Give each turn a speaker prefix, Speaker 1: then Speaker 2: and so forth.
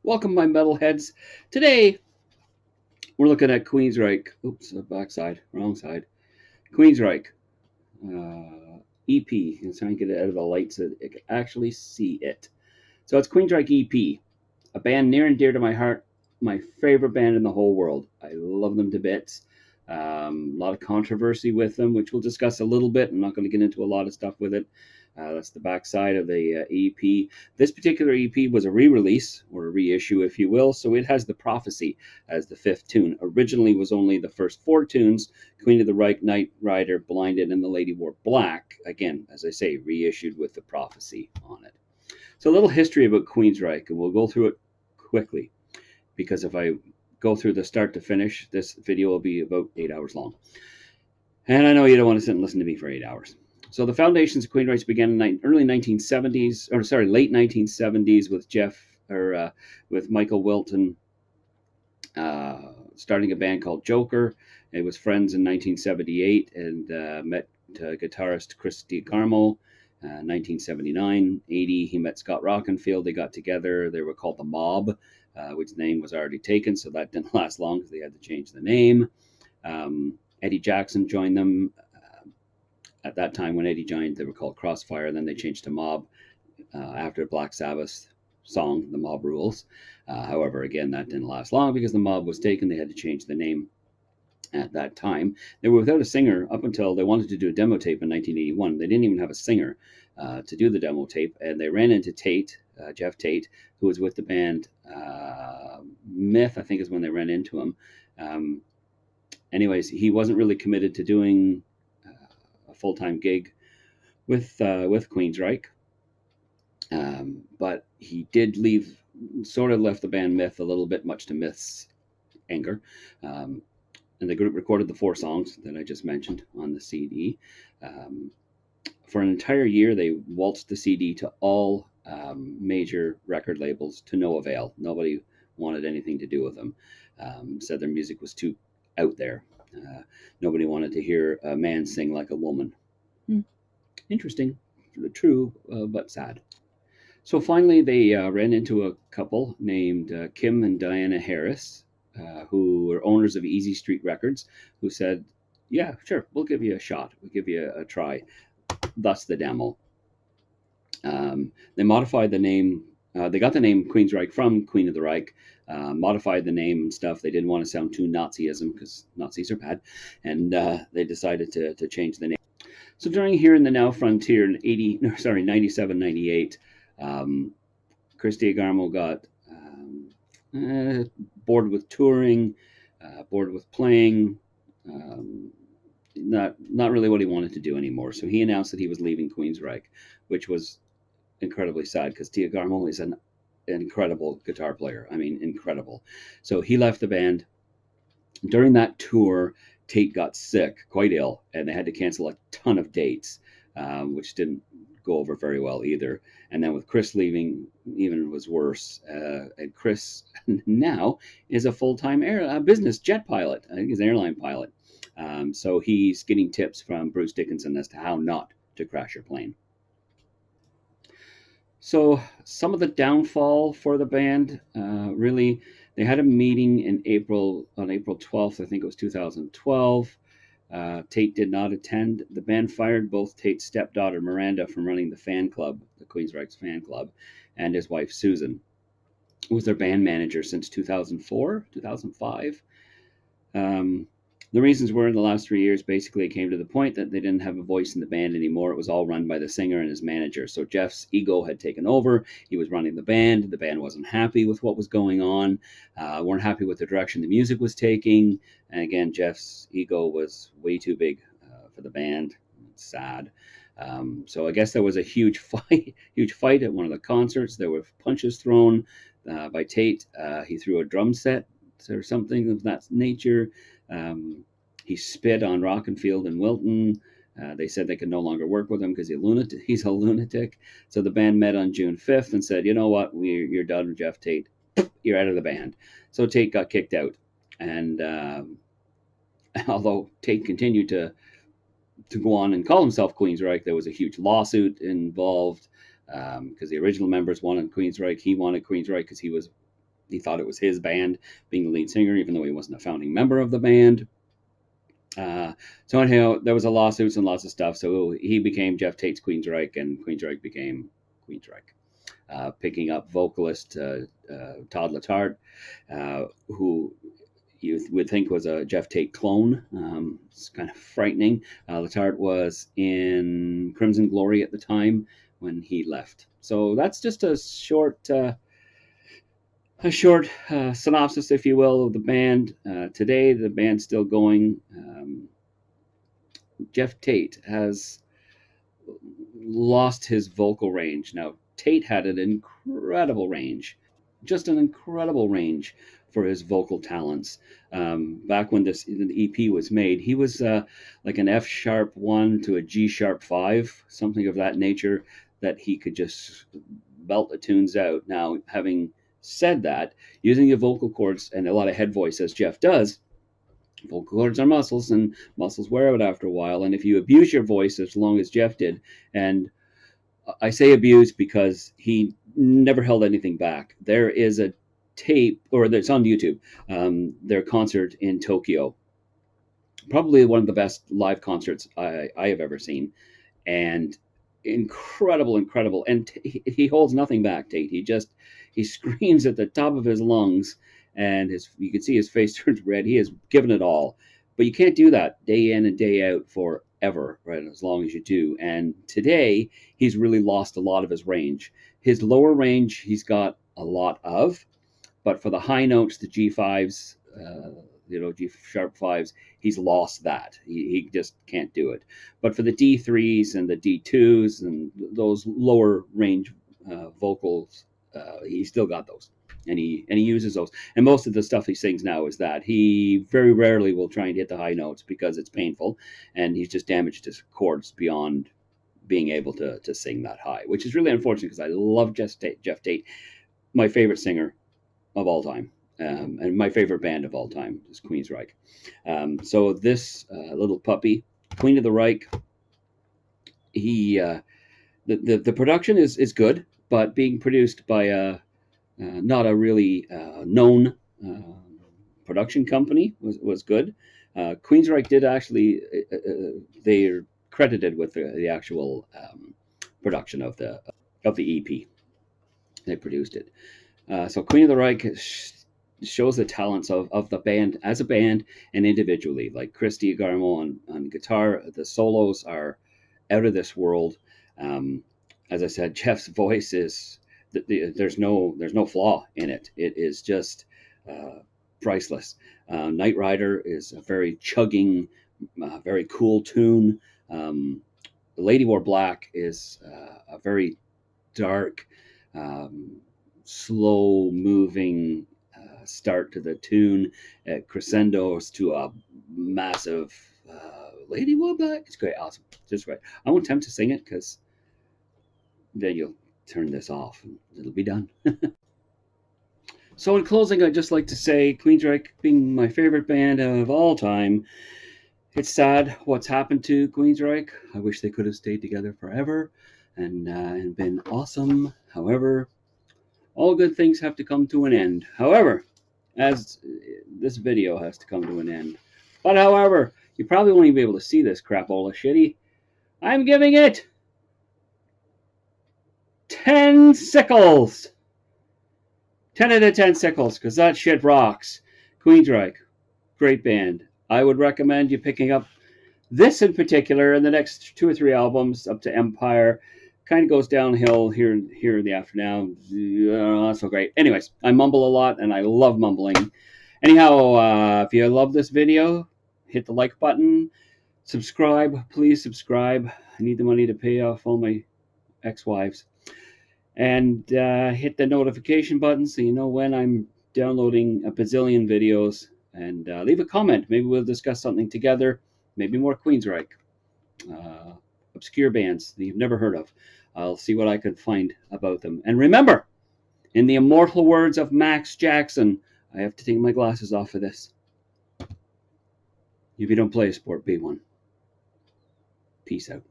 Speaker 1: Welcome, my metalheads. Today, we're looking at Queensryche. Oops, backside, wrong side. Queensryche EP. I'm trying to get it out of the light so that I can actually see it. So it's Queensryche EP, a band near and dear to my heart, my favorite band in the whole world. I love them to bits. A lot of controversy with them, which we'll discuss a little bit. I'm not going to get into a lot of stuff with it. That's the backside of the EP. This particular EP was a re-release or a reissue, if you will. So it has the Prophecy as the fifth tune. Originally was only the first four tunes: Queen of the Reich, Knight Rider, Blinded, and The Lady Wore Black. Again, as I say, reissued with the Prophecy on it. So a little history about Queensryche, and we'll go through it quickly because if I go through the start to finish, this video will be about 8 hours long. And I know you don't want to sit and listen to me for 8 hours. So the foundations of Queensryche began in early 1970s, or sorry, late 1970s with Michael Wilton starting a band called Joker. It was friends in 1978 and met guitarist Chris DiGarmo. 1979, 80, he met Scott Rockenfield. They got together. They were called The Mob, which name was already taken, so that didn't last long because they had to change the name. Eddie Jackson joined them. At that time, when Eddie joined, they were called Crossfire. Then they changed to Mob after Black Sabbath song, The Mob Rules. However, again, that didn't last long because the Mob was taken. They had to change the name at that time. They were without a singer up until they wanted to do a demo tape in 1981. They didn't even have a singer to do the demo tape, and they ran into Tate, Jeff Tate, who was with the band Myth, I think is when they ran into him. Anyways, he wasn't really committed to doing a full-time gig with Queensryche, but he did left the band Myth a little bit, much to Myth's anger. And the group recorded the 4 songs that I just mentioned on the CD. For an entire year, they waltzed the CD to all major record labels to no avail. Nobody wanted anything to do with them. Said their music was too out there. Nobody wanted to hear a man sing like a woman. Interesting, true, but sad. So finally, they ran into a couple named Kim and Diana Harris, who were owners of Easy Street Records, who said, yeah, sure, we'll give you a shot. We'll give you a try. Thus the demo. They modified the name. They got the name Queensryche from Queen of the Reich, modified the name and stuff. They didn't want to sound too Nazism because Nazis are bad. And they decided to change the name. So during Here in the Now Frontier in 97, 98, Chris DiGarmo got bored with touring, bored with playing, not really what he wanted to do anymore. So he announced that he was leaving Queensryche, which was incredibly sad because DiGarmo is an incredible guitar player. I mean, incredible. So he left the band. During that tour, Tate got sick, quite ill, and they had to cancel a ton of dates, which didn't go over very well either. And then with Chris leaving, even was worse. And Chris now is a full-time business jet pilot. I think he's an airline pilot. So he's getting tips from Bruce Dickinson as to how not to crash your plane. So some of the downfall for the band, really, they had a meeting on April 12th, I think it was 2012. Tate did not attend. The band fired both Tate's stepdaughter, Miranda, from running the fan club, the Queensryche's fan club, and his wife, Susan, who was their band manager since 2004, 2005. The reasons were in the last 3 years, basically, it came to the point that they didn't have a voice in the band anymore. It was all run by the singer and his manager. So Jeff's ego had taken over. He was running the band. The band wasn't happy with what was going on, weren't happy with the direction the music was taking. And again, Jeff's ego was way too big for the band. It's sad. So I guess there was a huge fight at one of the concerts. There were punches thrown by Tate. He threw a drum set or something of that nature. He spit on Rockenfield and Wilton. They said they could no longer work with him because he's a lunatic. So the band met on June 5th and said, you know what, you're done with Jeff Tate. You're out of the band. So Tate got kicked out. And although Tate continued to go on and call himself Queensryche, there was a huge lawsuit involved because the original members wanted Queensryche. He wanted Queensryche because he was he thought it was his band, being the lead singer, even though he wasn't a founding member of the band. So anyhow, there was a lawsuits and lots of stuff. So he became Geoff Tate's Queensryche, and Queensryche became Queensryche. Picking up vocalist Todd Letarte, who you would think was a Geoff Tate clone. It's kind of frightening. Letarte was in Crimson Glory at the time when he left. So that's just a short synopsis, if you will, of the band. Today, the band's still going. Geoff Tate has lost his vocal range. Now, Tate had an incredible range, just an incredible range for his vocal talents. Back when the EP was made, he was like an F#1 to a G#5, something of that nature, that he could just belt the tunes out. Now, having said that, using your vocal cords and a lot of head voice, as Geoff does, vocal cords are muscles, and muscles wear out after a while. And if you abuse your voice as long as Geoff did, and I say abuse because he never held anything back. There is a tape, or it's on YouTube, their concert in Tokyo. Probably one of the best live concerts I have ever seen. And incredible. And he holds nothing back, Tate. He screams at the top of his lungs, and you can see his face turns red. He has given it all. But you can't do that day in and day out forever, right? As long as you do. And today, he's really lost a lot of his range. His lower range, he's got a lot of, but for the high notes, the G5s, G#5s, he's lost that. He just can't do it. But for the D3s and the D2s and those lower range vocals, he's still got those. And he uses those. And most of the stuff he sings now is that. He very rarely will try and hit the high notes because it's painful, and he's just damaged his chords beyond being able to sing that high, which is really unfortunate because I love Geoff Tate, my favorite singer of all time, and my favorite band of all time is Queensryche. So this little puppy, Queen of the Reich, the production is good, but being produced by not a really known production company was good. Queensryche did actually, they're credited with the actual production of the EP. They produced it. So Queen of the Reich shows the talents of the band as a band and individually. Like Chris Diagarmo on guitar, the solos are out of this world. As I said, Geoff's voice is, there's no flaw in it. It is just priceless. Night Rider is a very chugging, very cool tune. Lady Wore Black is a very dark, slow moving start to the tune. Crescendos to a massive Lady Wore Black. It's great, awesome, just great. I won't attempt to sing it because then you'll turn this off and it'll be done. So in closing, I'd just like to say, Queensryche being my favorite band of all time, it's sad what's happened to Queensryche. I wish they could have stayed together forever and been awesome. However, all good things have to come to an end. However, as this video has to come to an end. But however, you probably won't even be able to see this crapola shitty. I'm giving it 10 sickles. 10 out of 10 sickles, because that shit rocks. Queensryche, great band. I would recommend you picking up this in particular and the next 2 or 3 albums up to Empire. Kind of goes downhill here in the afternoon. Not so great. Anyways, I mumble a lot and I love mumbling. Anyhow, if you love this video, hit the like button. Subscribe, please subscribe. I need the money to pay off all my ex-wives. And hit the notification button so you know when I'm downloading a bazillion videos. And leave a comment. Maybe we'll discuss something together. Maybe more Queensryche. Obscure bands that you've never heard of. I'll see what I can find about them. And remember, in the immortal words of Max Jackson, I have to take my glasses off for this. If you don't play a sport, be one. Peace out.